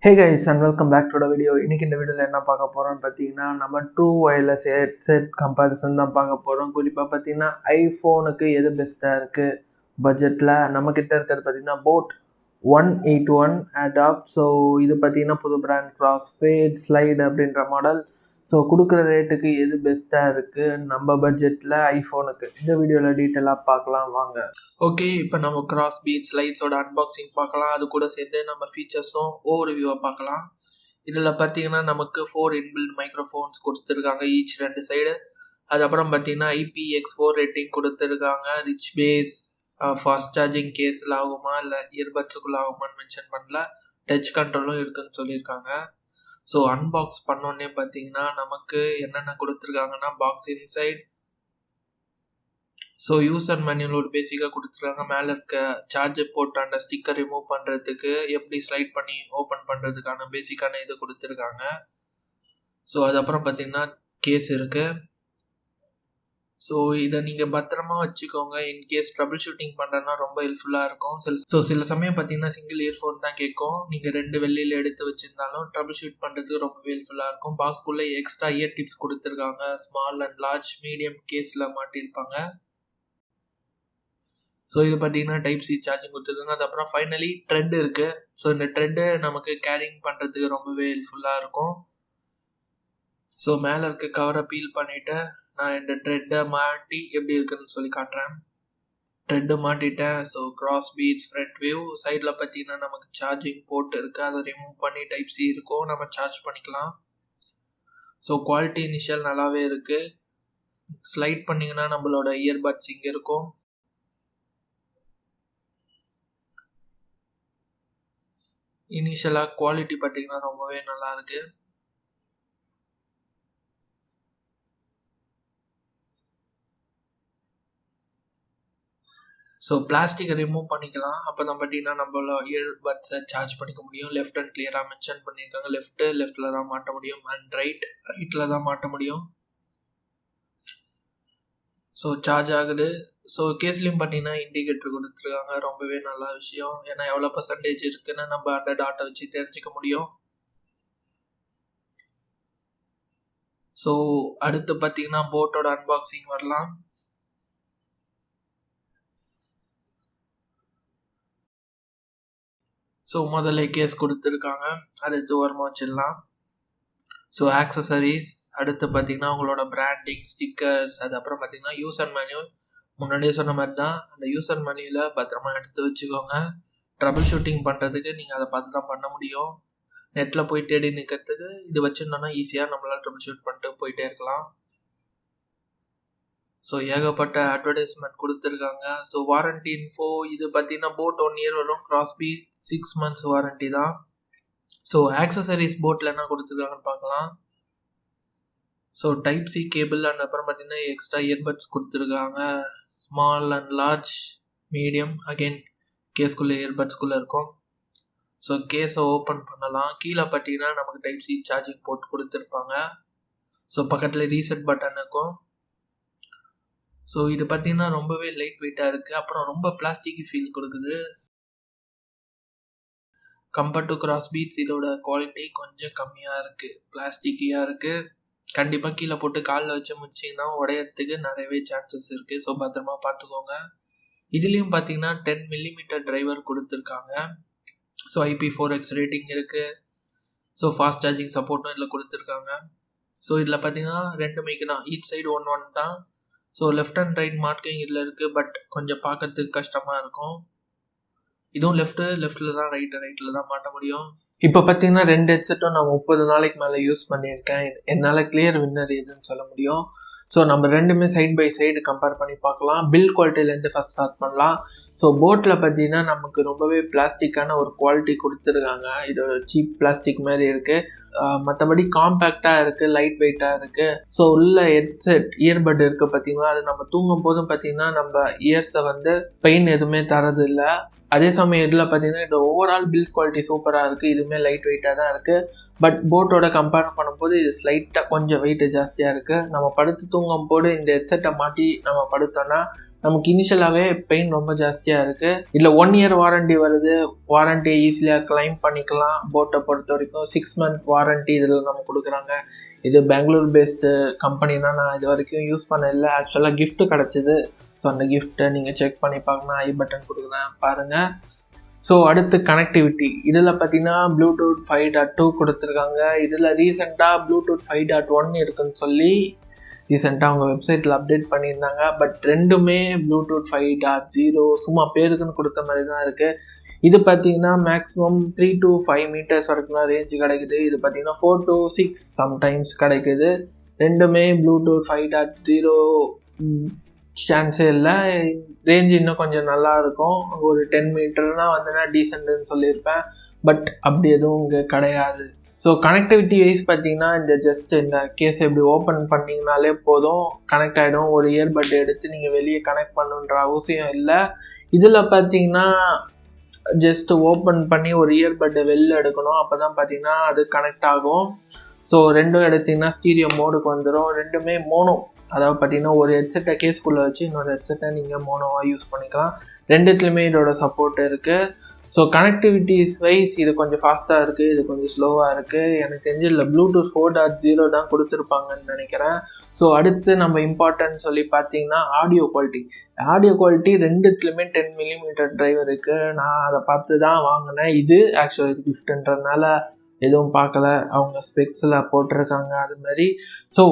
Hey guys and welcome back to the video. இன்னைக்கு இந்த வீடியோல என்ன பார்க்க போறோம்னு பார்த்தீங்கன்னா நம்ம ட்ரூ வயர்லெஸ் ஹெட்செட் கம்பேரிசன் தான் பார்க்க போறோம். குறிப்பா பார்த்தீங்கன்னா ஐபோனுக்கு எது பெஸ்டா இருக்கு பட்ஜெட்ல நம்ம கிட்ட இருக்கிறது பார்த்தீங்கன்னா போட் 181 airdopes. ஸோ இது பார்த்தீங்கன்னா புது பிராண்ட் Crossbeats ஸ்லைட் அப்படின்ற மாடல். ஸோ கொடுக்குற ரேட்டுக்கு எது பெஸ்ட்டாக இருக்குது நம்ம பட்ஜெட்டில் ஐஃபோனுக்கு இந்த வீடியோவில் டீட்டெயிலாக பார்க்கலாம் வாங்க. ஓகே, இப்போ நம்ம Crossbeats லைட்ஸோட அன்பாக்சிங் பார்க்கலாம். அது கூட சேர்ந்து நம்ம ஃபீச்சர்ஸும் ஓவர்வியூவாக பார்க்கலாம். இதில் பார்த்தீங்கன்னா நமக்கு 4 இன்பில்ட் மைக்ரோஃபோன்ஸ் கொடுத்துருக்காங்க ஈச் 2 சைடு. அதுக்கப்புறம் பார்த்தீங்கன்னா IPX4 ரேட்டிங் கொடுத்துருக்காங்க. ரிச் பேஸ், ஃபாஸ்ட் சார்ஜிங் கேஸில் ஆகுமா இல்லை இயர்பட்ஸுக்குள்ளே ஆகுமான்னு மென்ஷன் பண்ணல. டச் கண்ட்ரோலும் இருக்குதுன்னு சொல்லியிருக்காங்க. ஸோ அன்பாக்ஸ் பண்ணோன்னே பார்த்தீங்கன்னா நமக்கு என்னென்ன கொடுத்துருக்காங்கன்னா box inside. So user manual ஒரு பேசிக்காக கொடுத்துருக்காங்க. மேலே இருக்க சார்ஜர் போட்டு அந்த ஸ்டிக்கர் ரிமூவ் பண்ணுறதுக்கு எப்படி ஸ்லைட் பண்ணி ஓப்பன் பண்ணுறதுக்கான பேசிக்கான இது கொடுத்துருக்காங்க. ஸோ அதுக்கப்புறம் பார்த்தீங்கன்னா கேஸ் இருக்குது. ஸோ இதை நீங்கள் பத்திரமா வச்சுக்கோங்க. இன்கேஸ் ட்ரபிள் ஷூட்டிங் பண்ணுறதுனா ரொம்ப ஹெல்ப்ஃபுல்லாக இருக்கும். சில சமயம் பார்த்தீங்கன்னா சிங்கிள் இயர்ஃபோன் தான் கேட்கும். நீங்கள் 2 வெளியில் எடுத்து வச்சுருந்தாலும் ட்ரபிள் ஷூட் பண்ணுறதுக்கு ரொம்ப ஹெல்ப்ஃபுல்லாக இருக்கும். பாக்ஸ்குள்ளே எக்ஸ்ட்ரா இயர் டிப்ஸ் கொடுத்துருக்காங்க. ஸ்மால் அண்ட் லார்ஜ் மீடியம் கேஸில் மாட்டியிருப்பாங்க. ஸோ இது பார்த்தீங்கன்னா டைப்-C சார்ஜிங் கொடுத்துருக்காங்க. அதுக்கப்புறம் ஃபைனலி த்ரெட் இருக்குது. ஸோ இந்த த்ரெட்டு நமக்கு கேரிங் பண்ணுறதுக்கு ரொம்பவே ஹெல்ப்ஃபுல்லாக இருக்கும். ஸோ மேலே இருக்க கவரை பீல் பண்ணிவிட்டு நான் இந்த த்ரெட்டை மாட்டி எப்படி இருக்குன்னு சொல்லி காட்டுறேன். த்ரெட்டு மாட்டிட்டேன். ஸோ Crossbeats ஃப்ரண்ட் வியூ சைடில் பார்த்தீங்கன்னா நமக்கு சார்ஜிங் போர்ட் இருக்குது. அதை ரிமூவ் பண்ணி டைப்-C இருக்கும், நம்ம சார்ஜ் பண்ணிக்கலாம். ஸோ குவாலிட்டி இனிஷியல் நல்லாவே இருக்குது. ஸ்லைட் பண்ணிங்கன்னா நம்மளோட இயர்பட்ஸ் இங்கே இருக்கும். இனிஷியலாக குவாலிட்டி பார்த்தீங்கன்னா ரொம்பவே நல்லா இருக்குது. ஸோ பிளாஸ்டிக்கை ரிமூவ் பண்ணிக்கலாம். அப்போ தான் பார்த்தீங்கன்னா நம்மளோட இயர்பட்ஸை சார்ஜ் பண்ணிக்க முடியும். லெஃப்ட் அண்ட் கிளியராக மென்ஷன் பண்ணியிருக்காங்க. லெஃப்ட்டில் தான் மாட்ட முடியும் அண்ட் ரைட்டில் தான் மாட்ட முடியும். ஸோ சார்ஜ் ஆகுது. ஸோ கேஸ்லேயும் பார்த்தீங்கன்னா இண்டிகேட்டர் கொடுத்துருக்காங்க. ரொம்பவே நல்ல விஷயம். ஏன்னா எவ்வளோ பர்சன்டேஜ் இருக்குன்னு நம்ம அந்த டாட்டை வச்சு தெரிஞ்சுக்க முடியும். ஸோ அடுத்து பார்த்தீங்கன்னா போட்டோட அன்பாக்சிங் வரலாம். ஸோ முதல்ல கேஸ் கொடுத்துருக்காங்க. அடுத்து ஓரமாக வச்சிடலாம். ஸோ ஆக்சசரிஸ், அடுத்து பார்த்தீங்கன்னா உங்களோட பிராண்டிங், ஸ்டிக்கர்ஸ், அதுக்கப்புறம் பார்த்தீங்கன்னா யூசர் மேனுவல். முன்னாடியே சொன்ன மாதிரி தான் அந்த யூசர் மேனுவலை பத்திரமா எடுத்து வச்சுக்கோங்க. ட்ரபிள் ஷூட்டிங் பண்ணுறதுக்கு நீங்கள் அதை பார்த்து தான் பண்ண முடியும். நெட்டில் போய் தேடி நிற்கிறதுக்கு இது வச்சுருந்தோன்னா ஈஸியாக நம்மளால் ட்ரபிள் ஷூட் பண்ணிட்டு போயிட்டே இருக்கலாம். ஸோ ஏகப்பட்ட அட்வர்டைஸ்மெண்ட் கொடுத்துருக்காங்க. ஸோ வாரண்டி இன்ஃபோ இது பார்த்தீங்கன்னா போட் 1 இயர் வரும். Crossbeats 6 months வாரண்டி தான். ஸோ ஆக்சசரிஸ் போட்டில் என்ன கொடுத்துருக்காங்கன்னு பார்க்கலாம். ஸோ டைப்-C கேபிள் அண்ட் அப்புறம் பார்த்தீங்கன்னா எக்ஸ்ட்ரா இயர்பட்ஸ் கொடுத்துருக்காங்க. Small and large, medium. Again கேஸ்குள்ளே இயர்பட்ஸ்குள்ளே இருக்கும். ஸோ கேஸை ஓப்பன் பண்ணலாம். கீழே பார்த்தீங்கன்னா நமக்கு டைப்-C சார்ஜிங் போர்ட் கொடுத்துருப்பாங்க. ஸோ பக்கத்தில் ரீசெட் பட்டன் இருக்கும். ஸோ இது பார்த்தீங்கன்னா ரொம்பவே லைட் வெயிட்டாக இருக்குது. அப்புறம் ரொம்ப பிளாஸ்டிக் ஃபீல் கொடுக்குது. கம்பேர்ட் டு Crossbeats இதோட குவாலிட்டி கொஞ்சம் கம்மியாக இருக்குது, பிளாஸ்டிக்கியாக இருக்குது. கண்டிப்பாக கீழே போட்டு காலில் வச்சு முடிச்சிங்கன்னா உடையறதுக்கு நிறையவே சான்சஸ் இருக்குது. ஸோ பத்திரமா பார்த்துக்கோங்க. இதுலேயும் பார்த்தீங்கன்னா 10 mm டிரைவர் கொடுத்துருக்காங்க. ஸோ IP4X ரேட்டிங் இருக்குது. ஸோ ஃபாஸ்ட் சார்ஜிங் சப்போர்ட்டும் இதில் கொடுத்துருக்காங்க. ஸோ இதில் பார்த்தீங்கன்னா 2 மைக்கு தான், ஈச் சைடு 1 தான். So left and right marking இதில் இருக்குது. பட் கொஞ்சம் பார்க்கறதுக்கு கஷ்டமாக இருக்கும். இதுவும் லெஃப்ட்டில் தான், ரைட்டில் தான் மாட்ட முடியும். இப்போ பார்த்தீங்கன்னா 2 ஹெட்செட்டும் நான் 30 நாளைக்கு மேலே யூஸ் பண்ணியிருக்கேன். என்னால் கிளியர் வின்னர் எதுன்னு சொல்ல முடியும். ஸோ நம்ம ரெண்டுமே சைட் பை சைடு கம்பேர் பண்ணி பார்க்கலாம். பில்ட் குவாலிட்டிலேருந்து ஃபஸ்ட் ஸ்டார்ட் பண்ணலாம். ஸோ போட்டில் பார்த்தீங்கன்னா நமக்கு ரொம்பவே பிளாஸ்டிக்கான ஒரு குவாலிட்டி கொடுத்துருக்காங்க. இது ஒரு சீப் பிளாஸ்டிக் மாதிரி இருக்குது. மற்றபடி காம்பேக்டாக இருக்குது, லைட் வெயிட்டாக இருக்குது. ஸோ உள்ள ஹெட்செட் இயர்பட் இருக்குது பார்த்தீங்களா, அது நம்ம தூங்கும் போதும் பார்த்தீங்கன்னா நம்ம இயர்ஸை வந்து பெயின் எதுவுமே தரது இல்லை. அதே சமயம் இதில் பார்த்தீங்கன்னா இந்த ஓவரால் பில்ட் குவாலிட்டி சூப்பராக இருக்குது. இதுவுமே லைட் வெயிட்டாக தான் இருக்குது. பட் போட்டோட கம்பேர் பண்ணும்போது இது ஸ்லைட்டாக கொஞ்சம் வெயிட் ஜாஸ்தியாக இருக்குது. நம்ம படுத்து தூங்கும் போது இந்த ஹெட்செட்டை மாட்டி நம்ம படுத்தோன்னா நமக்கு இனிஷியலாகவே பெயின் ரொம்ப ஜாஸ்தியாக இருக்குது. இல்லை 1 year வாரண்டி வருது, வாரண்டியை ஈஸியாக கிளைம் பண்ணிக்கலாம். போட்டை பொறுத்த வரைக்கும் 6 month வாரண்டி இதில் நம்ம கொடுக்குறாங்க. இது பெங்களூர் பேஸ்டு கம்பெனி தான், நான் இது வரைக்கும் யூஸ் பண்ண இல்லை. ஆக்சுவலாக கிஃப்ட் கிடச்சிது. ஸோ அந்த கிஃப்ட்டை நீங்கள் செக் பண்ணி பார்க்கணும். ஐ பட்டன் கொடுக்குறேன் பாருங்கள். ஸோ அடுத்து கனெக்டிவிட்டி, இதில் பார்த்தீங்கன்னா ப்ளூடூத் 5.2 கொடுத்துருக்காங்க. இதில் ரீசெண்டாக ப்ளூடூத் 5.1 இருக்குன்னு சொல்லி ரீசெண்டாக அவங்க வெப்சைட்டில் அப்டேட் பண்ணியிருந்தாங்க. பட் ரெண்டுமே ப்ளூடூத் 5.0 சும்மா பேருக்குன்னு கொடுத்த மாதிரி தான் இருக்குது. இது பார்த்தீங்கன்னா மேக்ஸிமம் 3 to 5 meters வரைக்கும் ரேஞ்சு கிடைக்குது. இது பார்த்தீங்கன்னா 4 to 6 சம்டைம்ஸ் கிடைக்குது. ரெண்டுமே ப்ளூடூத் 5.0 சான்ஸே இல்லை. ரேஞ்சு இன்னும் கொஞ்சம் நல்லா இருக்கும். ஒரு 10 meterனா வந்துன்னா டீசென்ட்னு சொல்லியிருப்பேன். பட் அப்படி எதுவும் இங்கே கிடையாது. ஸோ கனெக்டிவிட்டி வைஸ் பார்த்தீங்கன்னா இந்த ஜஸ்ட் இந்த கேஸ் எப்படி ஓப்பன் பண்ணிங்கனாலே போதும், கனெக்ட் ஆகிடும். ஒரு இயர்பட் எடுத்து நீங்கள் வெளியே கனெக்ட் பண்ணுன்ற அவசியம் இல்லை. இதில் பார்த்தீங்கன்னா ஜஸ்ட் ஓப்பன் பண்ணி ஒரு இயர்பட்டை வெளில எடுக்கணும். அப்போ தான் பார்த்தீங்கன்னா அது கனெக்ட் ஆகும். ஸோ ரெண்டும் எடுத்திங்கன்னா ஸ்டீரியோ மோடுக்கு வந்துடும். ரெண்டுமே மோனோ, அதாவது பார்த்தீங்கன்னா ஒரு ஹெட்செட்டை கேஸ்குள்ளே வச்சு இன்னொரு ஹெட்செட்டை நீங்கள் மோனோவாக யூஸ் பண்ணிக்கலாம். ரெண்டுத்துலேயுமே இதோட சப்போர்ட் இருக்குது. ஸோ கனெக்டிவிட்டிஸ் வைஸ் இது கொஞ்சம் ஃபாஸ்ட்டாக இருக்குது, இது கொஞ்சம் ஸ்லோவாக இருக்குது. எனக்கு தெரிஞ்சு இல்லை ப்ளூடூத் 4.0 தான் கொடுத்துருப்பாங்கன்னு நினைக்கிறேன். ஸோ அடுத்து நம்ம இம்பார்ட்டன்ட் சொல்லி பார்த்தீங்கன்னா ஆடியோ குவாலிட்டி ரெண்டுத்துலேயுமே 10 mm டிரைவர் இருக்குது. நான் அதை பார்த்து தான் வாங்கினேன். இது ஆக்சுவலி கிஃப்ட்ன்றதுனால எதுவும் பார்க்கல, அவங்க ஸ்பெக்ஸில் போட்டிருக்காங்க அது மாதிரி. ஸோ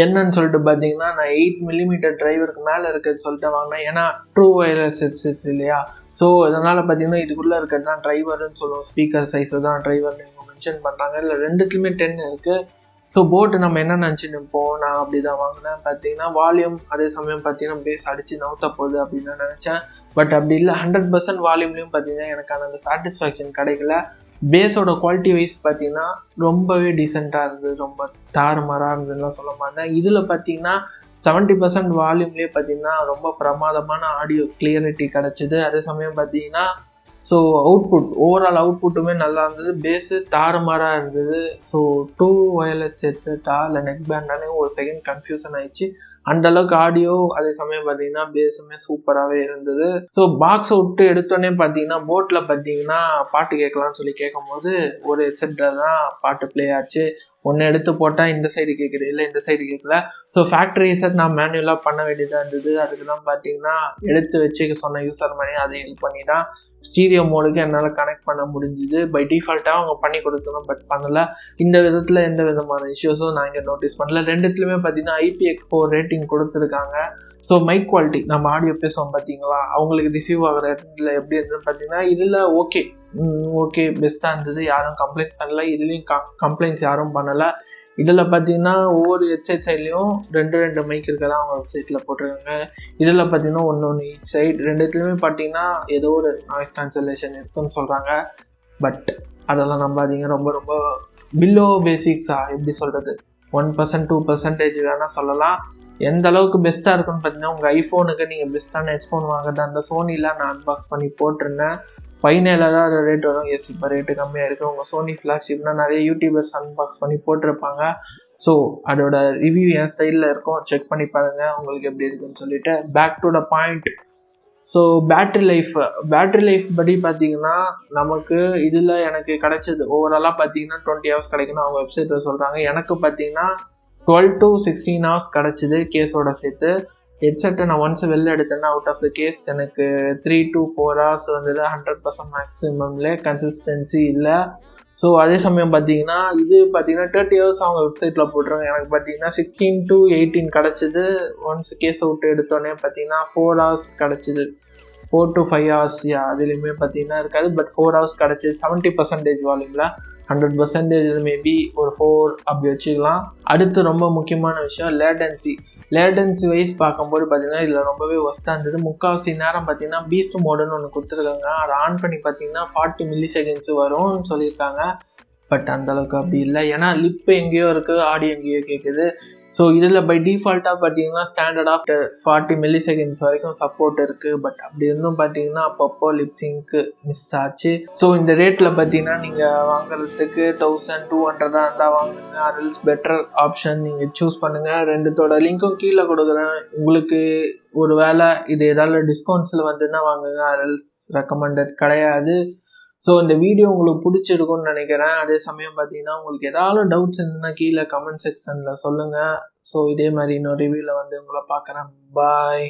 என்னன்னு சொல்லிட்டு பார்த்தீங்கன்னா நான் 8 mm டிரைவருக்கு மேலே இருக்கிறது சொல்லிட்டு வாங்கினேன். ஏன்னா ட்ரூ வயர்லெஸ் ஹெட்செட்ஸ் இல்லையா. ஸோ இதனால் பார்த்தீங்கன்னா இதுக்குள்ளே இருக்கிறது தான் ட்ரைவர்னு சொல்லுவோம். ஸ்பீக்கர் சைஸை தான் ட்ரைவர்னு இவங்க மென்ஷன் பண்ணுறாங்க. இல்லை ரெண்டுத்துலேயுமே 10 இருக்குது. ஸோ போட்டு நம்ம என்ன நினச்சின்னு இருப்போம், நான் அப்படி தான் வாங்கினேன். பார்த்தீங்கன்னா வால்யூம் அதே சமயம் பார்த்தீங்கன்னா பேஸ் அடித்து நவுத்த போகுது அப்படின்னு நான் நினச்சேன். பட் அப்படி இல்லை, 100% வால்யூம்லேயும் பார்த்தீங்கன்னா எனக்கான அந்த சாட்டிஸ்ஃபேக்ஷன் கிடைக்கல. பேஸோட குவாலிட்டி வைஸ் பார்த்தீங்கன்னா ரொம்பவே டீசெண்டாக இருந்தது, ரொம்ப தாறுமாறாக இருந்ததுலாம் சொல்ல மாட்டேன். இதில் பார்த்தீங்கன்னா 70% வால்யூம்லேயே பார்த்தீங்கன்னா ரொம்ப பிரமாதமான ஆடியோ கிளியரிட்டி கிடச்சிது. அதே சமயம் பார்த்தீங்கன்னா ஸோ ஓவரால் அவுட்புட்டுமே நல்லா இருந்தது. பேஸு தாறுமாறாக இருந்தது. ஸோ 2 வயர்லெஸ் ஹெட்செட்டா இல்லை நெக் பேண்டானே ஒரு செகண்ட் கன்ஃபியூஷன் ஆயிடுச்சு. அந்தளவுக்கு ஆடியோ அதே சமயம் பார்த்தீங்கன்னா பேஸுமே சூப்பராகவே இருந்தது. ஸோ பாக்ஸை விட்டு எடுத்தோடனே பார்த்தீங்கன்னா போட்டில் பார்த்தீங்கன்னா பாட்டு கேட்கலான்னு சொல்லி கேட்கும்போது ஒரு ஹெட்செட்டில் தான் பாட்டு ப்ளே ஆச்சு. ஒன்று எடுத்து போட்டால் இந்த சைடு கேட்குது, இல்லை இந்த சைடு கேட்கல. ஸோ ஃபேக்ட்ரி ரீசெட் நான் மேனுவலாக பண்ண வேண்டியதாக இருந்தது. அதுக்கு தான் பார்த்தீங்கன்னா எடுத்து வச்சுக்க சொன்ன யூசர் மாதிரி அதை ஹெல்ப் பண்ணி தான் ஸ்டீரியோ மோடுக்கு என்னால் கனெக்ட் பண்ண முடிஞ்சுது. பை டிஃபால்ட்டாக அவங்க பண்ணி கொடுத்தணும், பட் பண்ணலை. இந்த விதத்தில் எந்த விதமான இஷ்யூஸும் நான் இங்கே நோட்டீஸ் பண்ணல. ரெண்டுத்துலையுமே பார்த்தீங்கன்னா IPX4 ரேட்டிங் கொடுத்துருக்காங்க. ஸோ மைக் குவாலிட்டி நம்ம ஆடியோ பேசுவோம் பார்த்தீங்களா, அவங்களுக்கு ரிசீவ் ஆகிற இடத்துல எப்படி இருந்ததுன்னு பார்த்தீங்கன்னா இதில் ஓகே பெஸ்ட்டாக இருந்தது. யாரும் கம்ப்ளைண்ட் பண்ணல. இதுலேயும் கம்ப்ளைண்ட்ஸ் யாரும் பண்ணலை. இதில் பார்த்தீங்கன்னா ஒவ்வொரு ஹெட்செட் சைட்லேயும் 2 மைக் இருக்கதான் அவங்க வெப்சைட்டில் போட்டிருக்காங்க. இதில் பார்த்தீங்கன்னா ஒன்று ஈச் சைட். ரெண்டுத்துலேயுமே பார்த்தீங்கன்னா ஏதோ ஒரு நாய்ஸ் கேன்சலேஷன் இருக்குன்னு சொல்கிறாங்க. பட் அதெல்லாம் நம்பாதீங்க. ரொம்ப பிலோ பேசிக்ஸாக எப்படி சொல்கிறது, 1% 2% வேணால் சொல்லலாம். எந்த அளவுக்கு பெஸ்ட்டாக இருக்குன்னு பார்த்தீங்கன்னா உங்கள் ஐஃபோனுக்கு நீங்கள் பெஸ்ட்டான ஹெட்ஃபோன் வாங்குறது அந்த சோனியில் நான் அன்பாக்ஸ் பண்ணி போட்டிருந்தேன். 5,000 ரேட் வரும். எஸ் இப்போ ரேட்டு கம்மியாக இருக்குது. உங்கள் சோனி ஃப்ளாக்ஷிப்னால் நிறைய யூடியூபர்ஸ் அன்பாக்ஸ் பண்ணி போட்டிருப்பாங்க. ஸோ அதோட ரிவ்யூ என் ஸ்டைலில் இருக்கும், செக் பண்ணி பாருங்கள் உங்களுக்கு எப்படி இருக்குன்னு சொல்லிட்டு. Back to the point. So battery life படி பார்த்தீங்கன்னா நமக்கு இதில் எனக்கு கிடைச்சது ஓவராலாக பார்த்தீங்கன்னா 20 hours கிடைக்குன்னு அவங்க வெப்சைட்டில் சொல்கிறாங்க. எனக்கு பார்த்தீங்கன்னா 12 to 16 hours கிடச்சிது கேஸோட சேர்த்து. ஹெட்செட்டை நான் ஒன்ஸ் வெளில எடுத்தேன்னா அவுட் ஆஃப் த கேஸ் எனக்கு 3 to 4 hours வந்தது. 100% மேக்ஸிமம்ல கன்சிஸ்டன்சி இல்லை. ஸோ அதே சமயம் பார்த்தீங்கன்னா இது பார்த்தீங்கன்னா 30 hours அவங்க வெப்சைட்டில் போட்டுருங்க. எனக்கு பார்த்தீங்கன்னா 16 to 18 கிடச்சிது. ஒன்ஸ் கேஸை விட்டு எடுத்தோடனே பார்த்தீங்கன்னா 4 hours கிடச்சிது. 4 to 5 hours அதுலேயுமே பார்த்தீங்கன்னா இருக்காது. பட் 4 hours கிடச்சிது. 70% வால்யூமில் 100% மேபி ஒரு 4 அப்படி வச்சுக்கலாம். அடுத்து ரொம்ப முக்கியமான விஷயம் லேட்டன்சி வைஸ் பார்க்கும்போது பார்த்தீங்கன்னா இதில் ரொம்பவே ஒஸ்ட்டாக இருந்தது. முக்கால்வாசி நேரம் பார்த்தீங்கன்னா பீஸ்ட் மோடுன்னு ஒன்று கொடுத்துருக்காங்க. அதை ஆன் பண்ணி பார்த்தீங்கன்னா 40 milliseconds வரும்னு சொல்லியிருக்காங்க. பட் அந்தளவுக்கு அப்படி இல்லை. ஏன்னா லிப்பு எங்கேயோ இருக்குது, ஆடியோ எங்கேயோ கேட்குது. ஸோ இதில் பை டிஃபால்ட்டாக பார்த்தீங்கன்னா ஸ்டாண்டர்ட் ஆஃப் 40 மில்லிசெகண்ட்ஸ் வரைக்கும் சப்போர்ட் இருக்குது. பட் அப்படி இருந்தும் பார்த்தீங்கன்னா அப்பப்போ லிப்ஸிங்க்கு மிஸ் ஆச்சு. ஸோ இந்த ரேட்டில் பார்த்தீங்கன்னா நீங்கள் வாங்குறதுக்கு 1200 இருந்தால் வாங்குங்க. ஆர்எல்ஸ் பெட்டர் ஆப்ஷன் நீங்கள் சூஸ் பண்ணுங்கள். ரெண்டுத்தோட லிங்க்கும் கீழே கொடுக்குறேன். உங்களுக்கு ஒரு வேளை இது ஏதாவது டிஸ்கவுண்ட்ஸில் வந்துன்னா வாங்குங்க. ஆர்எல்ஸ் ரெக்கமெண்டட் கிடையாது. ஸோ இந்த வீடியோ உங்களுக்கு பிடிச்சிருக்கும்னு நினைக்கிறேன். அதே சமயம் பார்த்தீங்கன்னா உங்களுக்கு ஏதாவது டவுட்ஸ் இருந்ததுன்னா கீழே கமெண்ட் செக்ஷனில் சொல்லுங்கள். ஸோ இதே மாதிரி இன்னொரு ரிவ்யூவில் வந்து உங்களை பார்க்குறேன். பாய்.